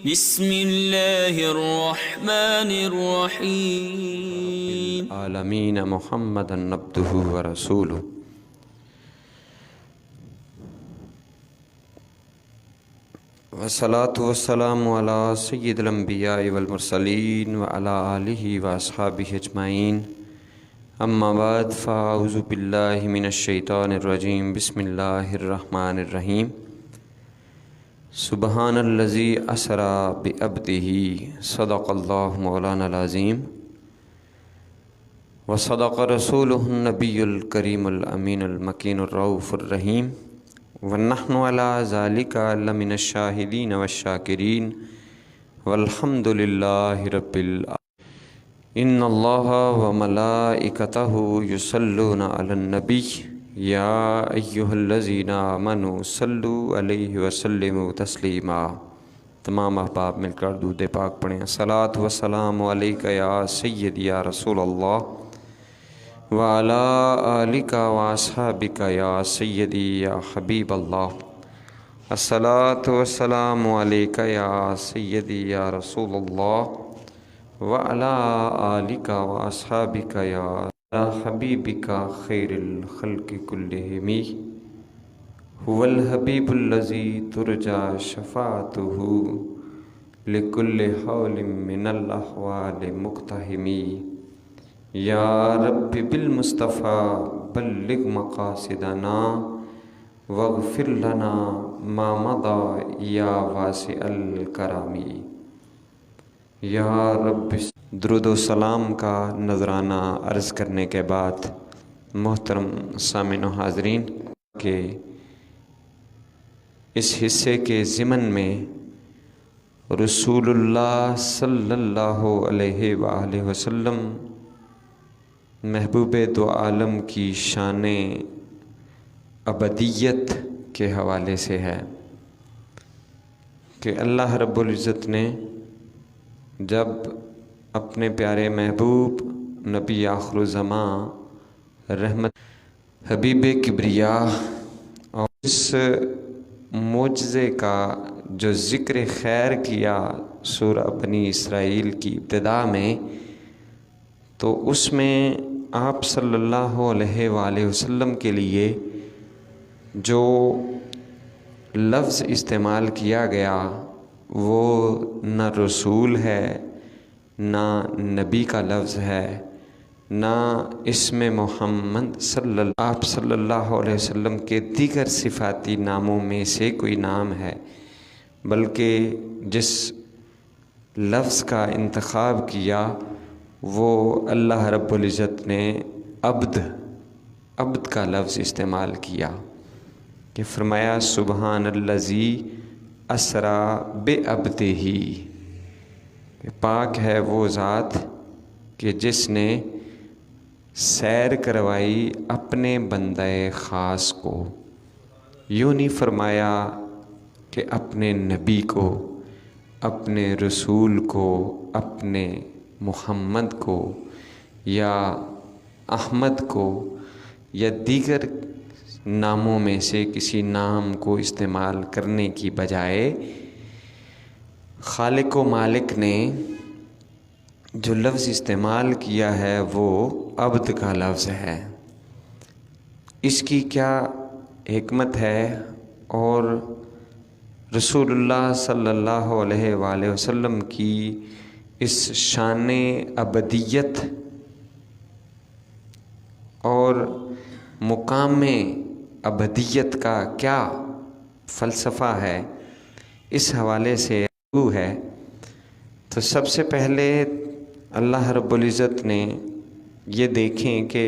بسم اللہ الرحمن الرحیم العالمین محمد عبدہ ورسولہ والصلاة والسلام علی سید الانبیاء والمرسلین وعلی آلہ واصحابہ اجمعین اما بعد فاعوذ باللہ من الشیطان الرجیم بسم اللہ الرحمن الرحیم سبحان الذی اسری بعبدہ صدق اللہ مولانا العظیم وصدق رسولہ النبی الکریم الامین المکین الرؤوف الرحیم ونحن علی ذالک لمن الشاہدین والشاکرین والحمد للہ رب العالمین ان اللہ وملائکتہ یصلون علی النبی یا ایہا الذین آمنوا صلوا علیہ وسلموا تسلیما۔ تمام احباب مل کر درود پاک پڑھیں۔ الصلاۃ والسلام علیک یا سیدی یا رسول اللہ وعلی آلک واصحابک یا سیدی یا حبیب اللہ۔ الصلاۃ والسلام علیک یا سیدی یا رسول اللہ وعلی آلک واصحابک یا حبیبک خیر الخلق کلہم هو الحبیب الذی ترجى شفاعته لكل حول من الاحوال مقتحم۔ یا رب بالمصطفیٰ بلغ مقاصدنا واغفر لنا ما مضى یا واسع الکرم۔ یا رب درود و سلام کا نذرانہ عرض کرنے کے بعد محترم سامعین و حاضرین کہ اس حصے کے ضمن میں رسول اللہ صلی اللہ علیہ وآلہ وسلم محبوب دو عالم کی شان ابدیت کے حوالے سے ہے کہ اللہ رب العزت نے جب اپنے پیارے محبوب نبی آخر الزماں رحمت حبیب کبریا اور اس معجزے کا جو ذکر خیر کیا سورہ بنی اسرائیل کی ابتدا میں، تو اس میں آپ صلی اللہ علیہ وآلہ وسلم کے لیے جو لفظ استعمال کیا گیا وہ نہ رسول ہے، نہ نبی کا لفظ ہے، نہ اسم محمد آپ صلی اللہ علیہ وسلم کے دیگر صفاتی ناموں میں سے کوئی نام ہے، بلکہ جس لفظ کا انتخاب کیا وہ اللہ رب العزت نے عبد کا لفظ استعمال کیا کہ فرمایا سبحان الذی اسری بعبدہ، کہ پاک ہے وہ ذات کہ جس نے سیر کروائی اپنے بندہ خاص کو۔ یوں نہیں فرمایا کہ اپنے نبی کو، اپنے رسول کو، اپنے محمد کو یا احمد کو یا دیگر ناموں میں سے کسی نام کو استعمال کرنے کی بجائے خالق و مالک نے جو لفظ استعمال کیا ہے وہ عبد کا لفظ ہے۔ اس کی کیا حکمت ہے اور رسول اللہ صلی اللہ علیہ وآلہ وسلم کی اس شان ابدیت اور مقام ابدیت کا کیا فلسفہ ہے، اس حوالے سے ہے۔ تو سب سے پہلے اللہ رب العزت نے یہ دیکھیں کہ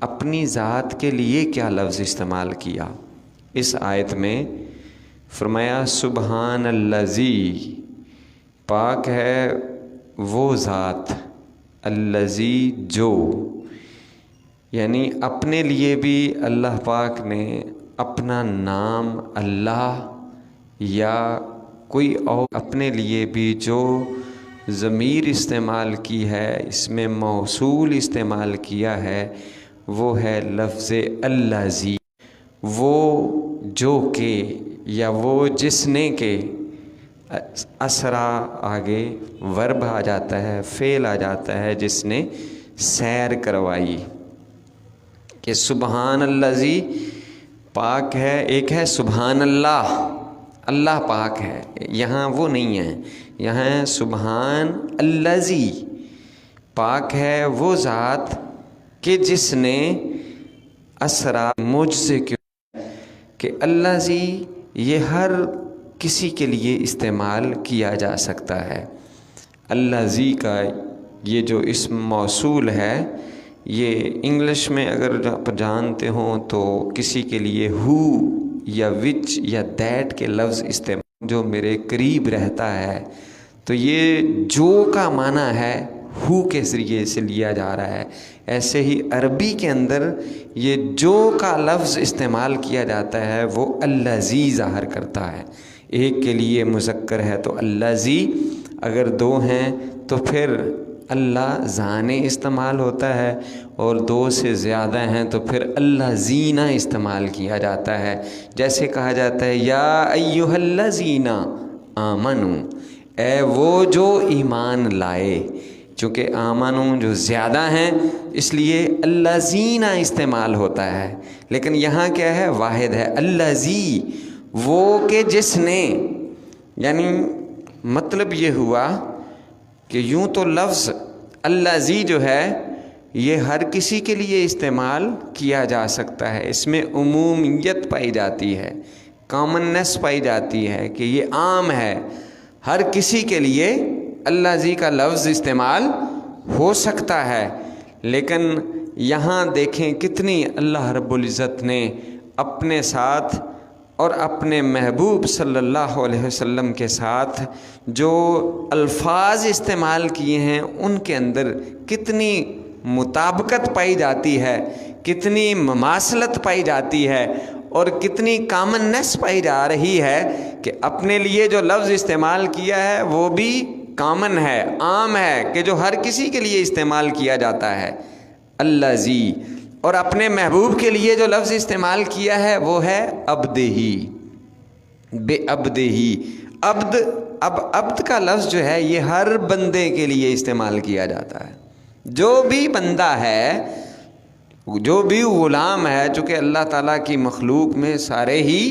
اپنی ذات کے لیے کیا لفظ استعمال کیا۔ اس آیت میں فرمایا سبحان الذی، پاک ہے وہ ذات، الذی جو، یعنی اپنے لیے بھی اللہ پاک نے اپنا نام اللہ یا کوئی اور اپنے لیے بھی جو ضمیر استعمال کی ہے، اس میں موصول استعمال کیا ہے، وہ ہے لفظ الذی، وہ جو کہ یا وہ جس نے کہ اسرا آگے ورب آ جاتا ہے، فعل آ جاتا ہے جس نے سیر کروائی، کہ سبحان الذی پاک ہے، ایک ہے سبحان اللہ، اللہ پاک ہے، یہاں وہ نہیں ہے، یہاں ہے سبحان الذی، پاک ہے وہ ذات کہ جس نے اسرا معجزے کہ الذی یہ ہر کسی کے لیے استعمال کیا جا سکتا ہے۔ الذی کا یہ جو اسم موصول ہے، یہ انگلش میں اگر آپ جانتے ہوں تو کسی کے لیے ہو یا وچ یا دیٹ کے لفظ استعمال جو میرے قریب رہتا ہے، تو یہ جو کا معنی ہے ہو کے ذریعے سے لیا جا رہا ہے۔ ایسے ہی عربی کے اندر یہ جو کا لفظ استعمال کیا جاتا ہے وہ الذی ظاہر کرتا ہے۔ ایک کے لیے مذکر ہے تو الذی، اگر دو ہیں تو پھر اللہ ذانے استعمال ہوتا ہے، اور دو سے زیادہ ہیں تو پھر الذین استعمال کیا جاتا ہے۔ جیسے کہا جاتا ہے یا ایھا الذین آمنوا، اے وہ جو ایمان لائے، چونکہ آمنوا جو زیادہ ہیں اس لیے الذین استعمال ہوتا ہے، لیکن یہاں کیا ہے؟ واحد ہے، الذی، وہ کہ جس نے، یعنی مطلب یہ ہوا کہ یوں تو لفظ الذی جو ہے یہ ہر کسی کے لیے استعمال کیا جا سکتا ہے، اس میں عمومیت پائی جاتی ہے، کامننس پائی جاتی ہے کہ یہ عام ہے، ہر کسی کے لیے الذی کا لفظ استعمال ہو سکتا ہے۔ لیکن یہاں دیکھیں کتنی اللہ رب العزت نے اپنے ساتھ اور اپنے محبوب صلی اللہ علیہ وسلم کے ساتھ جو الفاظ استعمال کیے ہیں ان کے اندر کتنی مطابقت پائی جاتی ہے، کتنی مماثلت پائی جاتی ہے، اور کتنی کامننس پائی جا رہی ہے کہ اپنے لیے جو لفظ استعمال کیا ہے وہ بھی کامن ہے، عام ہے، کہ جو ہر کسی کے لیے استعمال کیا جاتا ہے الذی، اور اپنے محبوب کے لیے جو لفظ استعمال کیا ہے وہ ہے عبدہ، بے عبدہ، عبد، اب عبد کا لفظ جو ہے یہ ہر بندے کے لیے استعمال کیا جاتا ہے، جو بھی بندہ ہے، جو بھی غلام ہے، چونکہ اللہ تعالیٰ کی مخلوق میں سارے ہی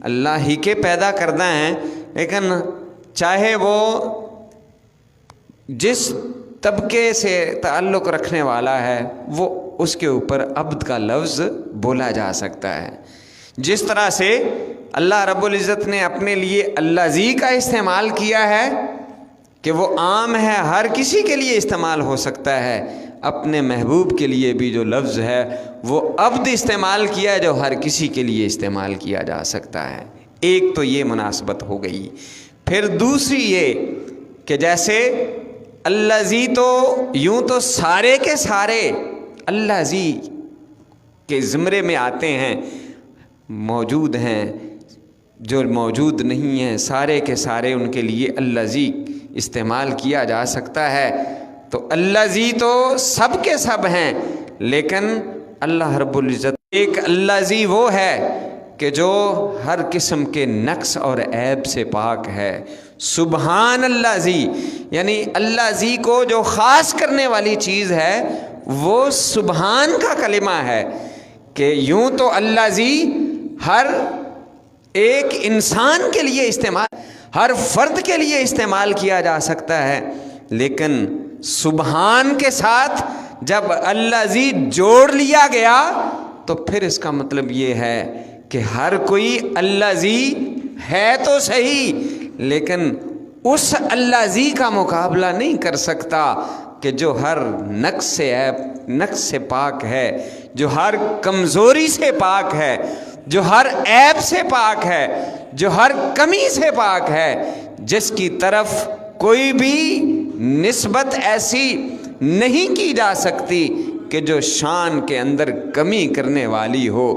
اللہ ہی کے پیدا کردہ ہیں، لیکن چاہے وہ جس طبقے سے تعلق رکھنے والا ہے وہ اس کے اوپر عبد کا لفظ بولا جا سکتا ہے۔ جس طرح سے اللہ رب العزت نے اپنے لیے الذی کا استعمال کیا ہے کہ وہ عام ہے، ہر کسی کے لیے استعمال ہو سکتا ہے، اپنے محبوب کے لیے بھی جو لفظ ہے وہ عبد استعمال کیا ہے جو ہر کسی کے لیے استعمال کیا جا سکتا ہے۔ ایک تو یہ مناسبت ہو گئی۔ پھر دوسری یہ کہ جیسے الذی تو یوں تو سارے کے سارے الذی کے زمرے میں آتے ہیں، موجود ہیں، جو موجود نہیں ہیں سارے کے سارے ان کے لیے الذی استعمال کیا جا سکتا ہے۔ تو الذی تو سب کے سب ہیں، لیکن اللہ رب العزت ایک الذی وہ ہے کہ جو ہر قسم کے نقص اور عیب سے پاک ہے۔ سبحان الذی، یعنی الذی کو جو خاص کرنے والی چیز ہے وہ سبحان کا کلمہ ہے، کہ یوں تو الذی ہر ایک انسان کے لیے استعمال، ہر فرد کے لیے استعمال کیا جا سکتا ہے، لیکن سبحان کے ساتھ جب الذی جوڑ لیا گیا تو پھر اس کا مطلب یہ ہے کہ ہر کوئی الذی ہے تو صحیح، لیکن اس الذی کا مقابلہ نہیں کر سکتا کہ جو ہر نقص سے پاک ہے، جو ہر کمزوری سے پاک ہے، جو ہر عیب سے پاک ہے، جو ہر کمی سے پاک ہے، جس کی طرف کوئی بھی نسبت ایسی نہیں کی جا سکتی کہ جو شان کے اندر کمی کرنے والی ہو،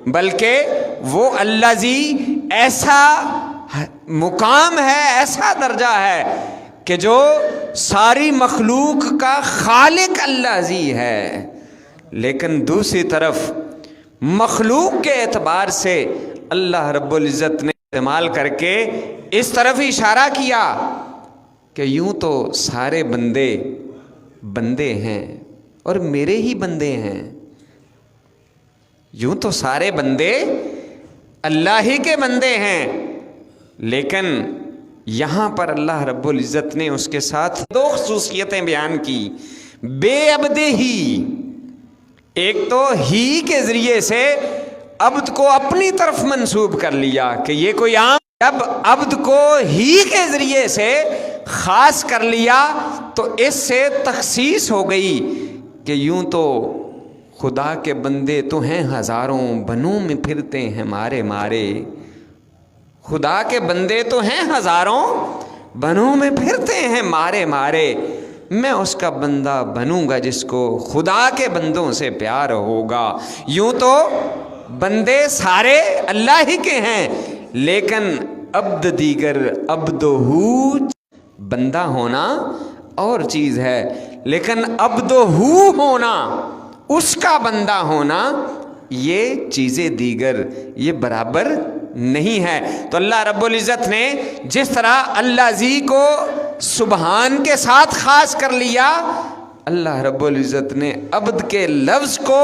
بلکہ وہ الذی ایسا مقام ہے، ایسا درجہ ہے کہ جو ساری مخلوق کا خالق الذی ہے، لیکن دوسری طرف مخلوق کے اعتبار سے اللہ رب العزت نے استعمال کر کے اس طرف اشارہ کیا کہ یوں تو سارے بندے بندے ہیں اور میرے ہی بندے ہیں، یوں تو سارے بندے اللہ ہی کے بندے ہیں، لیکن یہاں پر اللہ رب العزت نے اس کے ساتھ دو خصوصیتیں بیان کی، بے عبد ہی، ایک تو ہی کے ذریعے سے عبد کو اپنی طرف منسوب کر لیا کہ یہ کوئی عام، جب عبد کو ہی کے ذریعے سے خاص کر لیا تو اس سے تخصیص ہو گئی کہ یوں تو خدا کے بندے تو ہیں ہزاروں، بنوں میں پھرتے ہیں مارے مارے، خدا کے بندے تو ہیں ہزاروں، بنوں میں پھرتے ہیں مارے مارے، میں اس کا بندہ بنوں گا جس کو خدا کے بندوں سے پیار ہوگا۔ یوں تو بندے سارے اللہ ہی کے ہیں، لیکن عبد دیگر عبدہو، بندہ ہونا اور چیز ہے، لیکن عبدہو ہونا، اس کا بندہ ہونا، یہ چیزیں دیگر، یہ برابر نہیں ہے۔ تو اللہ رب العزت نے جس طرح اللہ زی کو سبحان کے ساتھ خاص کر لیا، اللہ رب العزت نے عبد کے لفظ کو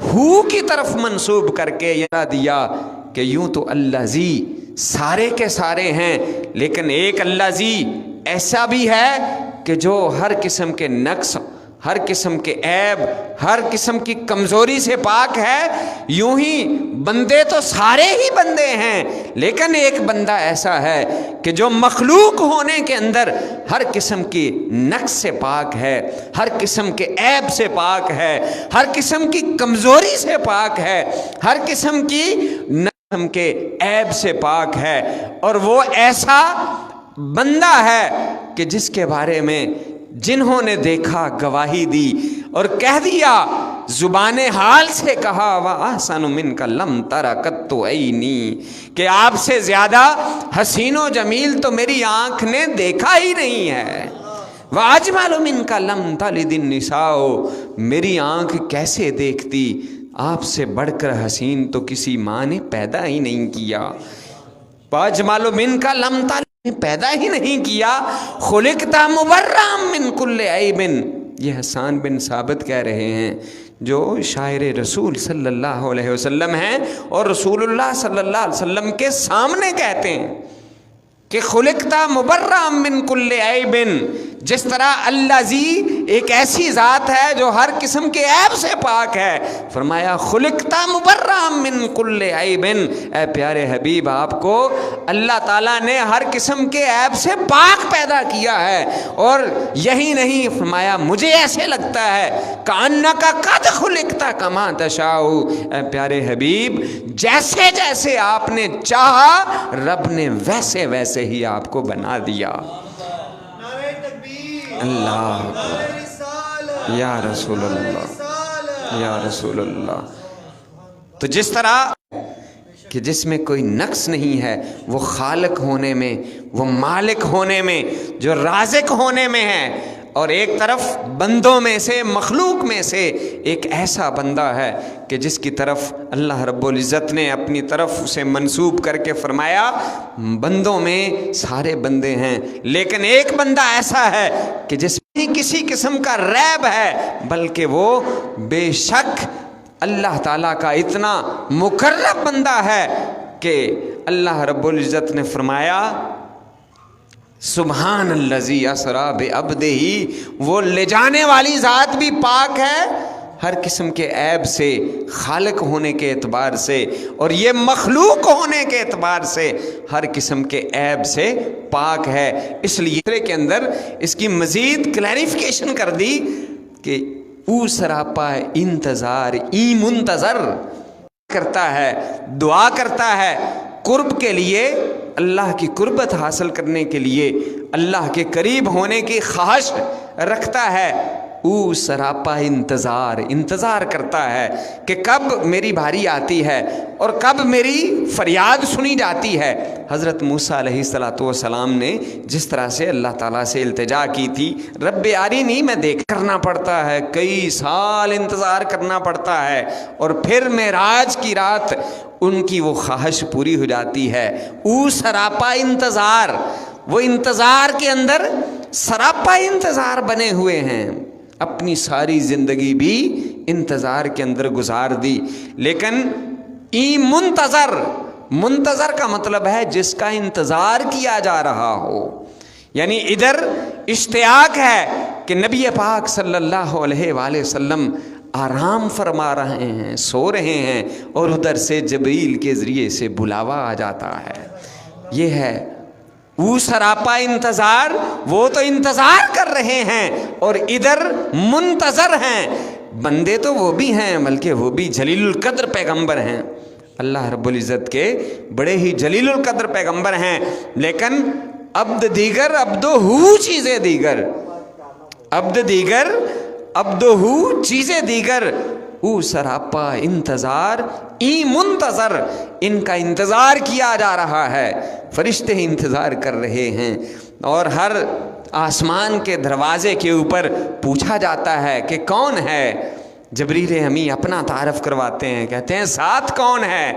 ہو کی طرف منسوب کر کے یہ دیا کہ یوں تو اللہ زی سارے کے سارے ہیں، لیکن ایک اللہ زی ایسا بھی ہے کہ جو ہر قسم کے نقص، ہر قسم کے عیب، ہر قسم کی کمزوری سے پاک ہے۔ یوں ہی بندے تو سارے ہی بندے ہیں، لیکن ایک بندہ ایسا ہے کہ جو مخلوق ہونے کے اندر ہر قسم کی نقص سے پاک ہے، ہر قسم کے عیب سے پاک ہے، ہر قسم کی کمزوری سے پاک ہے، ہر قسم کے عیب سے پاک ہے، اور وہ ایسا بندہ ہے کہ جس کے بارے میں جنہوں نے دیکھا گواہی دی اور کہہ دیا، زبان حال سے کہا وَأَحْسَنُ مِنْكَ لَمْ تَرَ قَطُّ عَيْنِي، کہ آپ سے زیادہ حسین و جمیل تو میری آنکھ نے دیکھا ہی نہیں ہے۔ وَأَجْمَلُ مِنْكَ لَمْ تَلِدِ النِّسَاءُ، میری آنکھ کیسے دیکھتی، آپ سے بڑھ کر حسین تو کسی ماں نے پیدا ہی نہیں کیا۔ وَأَجْمَلُ مِنْكَ لَمْ تَلِدِ، پیدا ہی نہیں کیا۔ خلقت مبرّأً من کل عیب، یہ حسان بن ثابت کہہ رہے ہیں جو شاعر رسول صلی اللہ علیہ وسلم ہیں، اور رسول اللہ صلی اللہ علیہ وسلم کے سامنے کہتے ہیں کہ خلقت مبرّأً من کل عیب، جس طرح اللہ زی ایک ایسی ذات ہے جو ہر قسم کے عیب سے پاک ہے، فرمایا خلقت مبرّأً من کل عیب، اے پیارے حبیب آپ کو اللہ تعالیٰ نے ہر قسم کے عیب سے پاک پیدا کیا ہے۔ اور یہی نہیں، فرمایا مجھے ایسے لگتا ہے کأنک قد خلقت کما تشاء، اے پیارے حبیب جیسے جیسے آپ نے چاہا رب نے ویسے ویسے ہی آپ کو بنا دیا۔ اللہ یا رسول اللہ، یا رسول اللہ۔ تو جس طرح کہ جس میں کوئی نقص نہیں ہے، وہ خالق ہونے میں، وہ مالک ہونے میں، جو رازق ہونے میں ہے، اور ایک طرف بندوں میں سے، مخلوق میں سے ایک ایسا بندہ ہے کہ جس کی طرف اللہ رب العزت نے اپنی طرف اسے منسوب کر کے فرمایا بندوں میں سارے بندے ہیں، لیکن ایک بندہ ایسا ہے کہ جس میں کسی قسم کا ریب ہے، بلکہ وہ بے شک اللہ تعالیٰ کا اتنا مقرب بندہ ہے کہ اللہ رب العزت نے فرمایا سبحان الذی اسری بعبدہ، وہ لے جانے والی ذات بھی پاک ہے ہر قسم کے عیب سے، خالق ہونے کے اعتبار سے، اور یہ مخلوق ہونے کے اعتبار سے ہر قسم کے عیب سے پاک ہے۔ اس لیے کے اندر اس کی مزید کلیریفیکیشن کر دی کہ او سراپا انتظار ای منتظر کرتا ہے، دعا کرتا ہے قرب کے لیے، اللہ کی قربت حاصل کرنے کے لیے، اللہ کے قریب ہونے کی خواہش رکھتا ہے۔ او سراپا انتظار کرتا ہے کہ کب میری باری آتی ہے اور کب میری فریاد سنی جاتی ہے۔ حضرت موسیٰ علیہ السلام نے جس طرح سے اللہ تعالیٰ سے التجا کی تھی، رب آرینی میں دیکھ کرنا پڑتا ہے، کئی سال انتظار کرنا پڑتا ہے، اور پھر معراج کی رات ان کی وہ خواہش پوری ہو جاتی ہے۔ او سراپا انتظار، وہ انتظار کے اندر سراپا انتظار بنے ہوئے ہیں، اپنی ساری زندگی بھی انتظار کے اندر گزار دی۔ لیکن منتظر کا مطلب ہے جس کا انتظار کیا جا رہا ہو، یعنی ادھر اشتیاق ہے کہ نبی پاک صلی اللہ علیہ وآلہ وسلم آرام فرما رہے ہیں، سو رہے ہیں، اور ادھر سے جبریل کے ذریعے سے بلاوا آ جاتا ہے۔ یہ ہے وہ سراپا انتظار، وہ تو انتظار کر رہے ہیں اور ادھر منتظر ہیں۔ بندے تو وہ بھی ہیں، بلکہ وہ بھی جلیل القدر پیغمبر ہیں، اللہ رب العزت کے بڑے ہی جلیل القدر پیغمبر ہیں، لیکن عبد دیگر عبدہو چیزیں دیگر، عبد دیگر عبدہو چیزیں دیگر، او سراپا انتظار منتظر، ان کا انتظار کیا جا رہا ہے، فرشتے انتظار کر رہے ہیں، اور ہر آسمان کے دروازے کے اوپر پوچھا جاتا ہے کہ کون ہے۔ جبریل امی اپنا تعارف کرواتے ہیں، کہتے ہیں ساتھ کون ہے،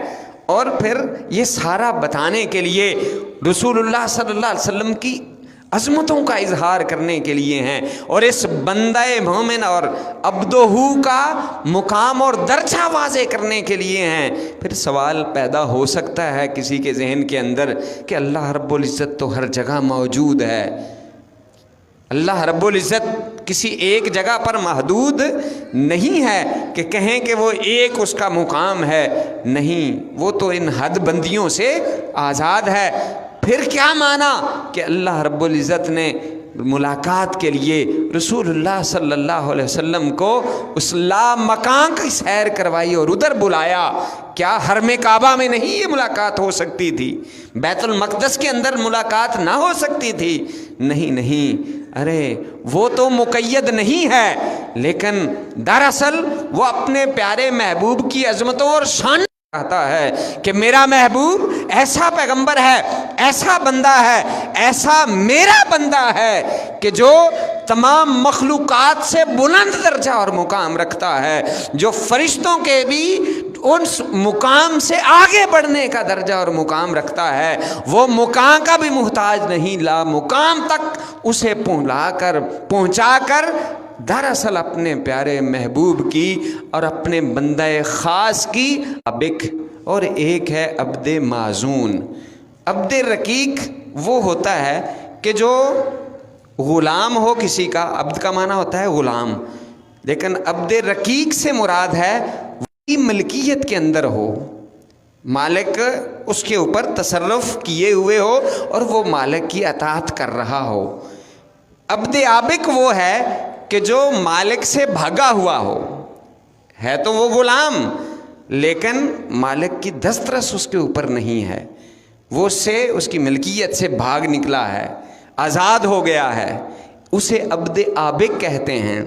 اور پھر یہ سارا بتانے کے لیے رسول اللہ صلی اللہ علیہ وسلم کی عظمتوں کا اظہار کرنے کے لیے ہیں، اور اس بندہ مومن اور عبدہو کا مقام اور درجہ واضح کرنے کے لیے ہیں۔ پھر سوال پیدا ہو سکتا ہے کسی کے ذہن کے اندر کہ اللہ رب العزت تو ہر جگہ موجود ہے، اللہ رب العزت کسی ایک جگہ پر محدود نہیں ہے کہ کہیں کہ وہ ایک اس کا مقام ہے، نہیں، وہ تو ان حد بندیوں سے آزاد ہے۔ پھر کیا مانا کہ اللہ رب العزت نے ملاقات کے لیے رسول اللہ صلی اللہ علیہ وسلم کو اس لامکان کی سیر کروائی اور ادھر بلایا؟ کیا حرم کعبہ میں نہیں یہ ملاقات ہو سکتی تھی؟ بیت المقدس کے اندر ملاقات نہ ہو سکتی تھی؟ نہیں، ارے وہ تو مقید نہیں ہے، لیکن دراصل وہ اپنے پیارے محبوب کی عظمتوں اور شان کہتا ہے کہ میرا محبوب ایسا پیغمبر ہے، ایسا بندہ ہے، ایسا میرا بندہ ہے کہ جو تمام مخلوقات سے بلند درجہ اور مقام رکھتا ہے، جو فرشتوں کے بھی اس مقام سے آگے بڑھنے کا درجہ اور مقام رکھتا ہے، وہ مقام کا بھی محتاج نہیں، لا مقام تک اسے پہنچا کر دراصل اپنے پیارے محبوب کی اور اپنے بندہ خاص کی عبق، اور ایک ہے عبد معزون۔ عبد رقیق وہ ہوتا ہے کہ جو غلام ہو کسی کا، عبد کا معنی ہوتا ہے غلام، لیکن عبد رقیق سے مراد ہے وہی ملکیت کے اندر ہو، مالک اس کے اوپر تصرف کیے ہوئے ہو اور وہ مالک کی اطاعت کر رہا ہو۔ عبد عابق وہ ہے کہ جو مالک سے بھاگا ہوا ہو، ہے تو وہ غلام لیکن مالک کی دسترس اس کے اوپر نہیں ہے، وہ اس کی ملکیت سے بھاگ نکلا ہے، آزاد ہو گیا ہے، اسے عبد عابق کہتے ہیں۔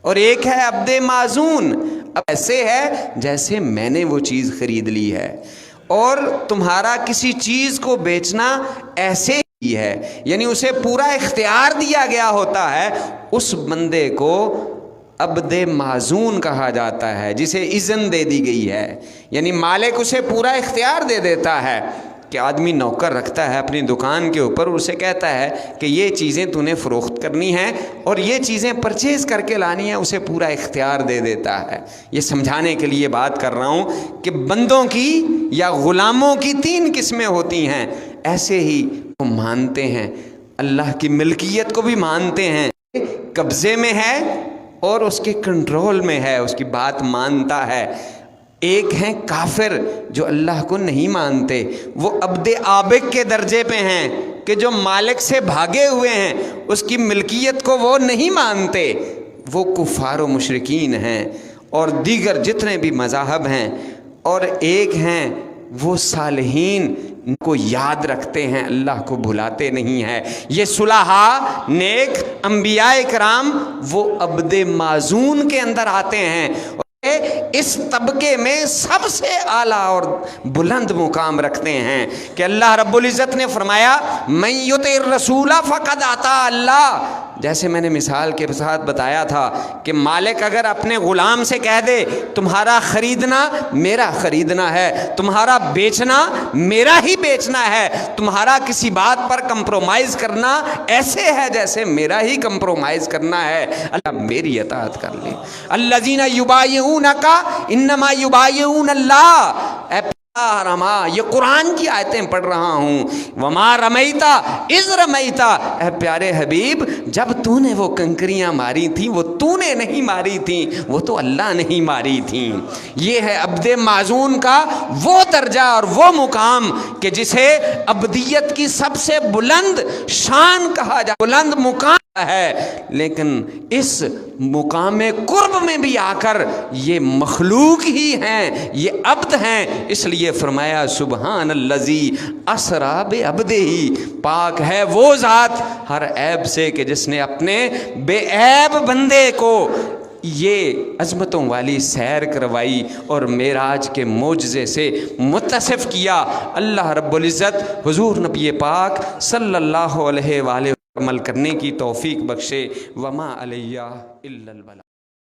اور ایک ہے عبد معزون، اب ایسے ہے جیسے میں نے وہ چیز خرید لی ہے، اور تمہارا کسی چیز کو بیچنا ایسے ہی ہے، یعنی اسے پورا اختیار دیا گیا ہوتا ہے، اس بندے کو عبد معزون کہا جاتا ہے، جسے اذن دے دی گئی ہے، یعنی مالک اسے پورا اختیار دے دیتا ہے کہ آدمی نوکر رکھتا ہے اپنی دکان کے اوپر، اسے کہتا ہے کہ یہ چیزیں تو نے فروخت کرنی ہیں اور یہ چیزیں پرچیز کر کے لانی ہیں، اسے پورا اختیار دے دیتا ہے۔ یہ سمجھانے کے لیے بات کر رہا ہوں کہ بندوں کی یا غلاموں کی 3 قسمیں ہوتی ہیں، ایسے ہی وہ مانتے ہیں، اللہ کی ملکیت کو بھی مانتے ہیں، قبضے میں ہے اور اس کے کنٹرول میں ہے، اس کی بات مانتا ہے۔ ایک ہیں کافر جو اللہ کو نہیں مانتے، وہ عبد عابق کے درجے پہ ہیں کہ جو مالک سے بھاگے ہوئے ہیں، اس کی ملکیت کو وہ نہیں مانتے، وہ کفار و مشرکین ہیں اور دیگر جتنے بھی مذاہب ہیں۔ اور ایک ہیں وہ صالحین کو یاد رکھتے ہیں، اللہ کو بھلاتے نہیں ہیں۔ یہ صلحاء نیک انبیاء کرام وہ عبد معزون کے اندر آتے ہیں، اس طبقے میں سب سے اعلیٰ اور بلند مقام رکھتے ہیں کہ اللہ رب العزت نے فرمایا من یطع الرسول فقد اطاع اللہ۔ جیسے میں نے مثال کے ساتھ بتایا تھا کہ مالک اگر اپنے غلام سے کہہ دے تمہارا خریدنا میرا خریدنا ہے، تمہارا بیچنا میرا ہی بیچنا ہے، تمہارا کسی بات پر کمپرومائز کرنا ایسے ہے جیسے میرا ہی کمپرومائز کرنا ہے، اللہ میری اطاعت کر لے۔ الذین یبایعونک انما یبایعون اللہ، اے رما، یہ قرآن کی آیتیں پڑھ رہا ہوں، وما رمیتا اذ رمیتا، اے پیارے حبیب جب تو نے وہ کنکریاں ماری تھیں وہ تو نے نہیں ماری تھیں، وہ تو اللہ نہیں ماری تھیں۔ یہ ہے عبد معزون کا وہ درجہ اور وہ مقام کہ جسے عبدیت کی سب سے بلند شان کہا جائے، بلند مقام ہے، لیکن اس مقام قرب میں بھی آ کر یہ مخلوق ہی ہیں، یہ عبد ہیں، اس لیے فرمایا سبحان الذی اسریٰ بعبدہ، پاک ہے وہ ذات ہر عیب سے کہ جس نے اپنے بے عیب بندے کو یہ عظمتوں والی سیر کروائی اور معراج کے معجزے سے متصف کیا۔ اللہ رب العزت حضور نبی پاک صلی اللہ علیہ وآلہ عمل کرنے کی توفیق بخشے۔ وما علیہ الا البلاغ۔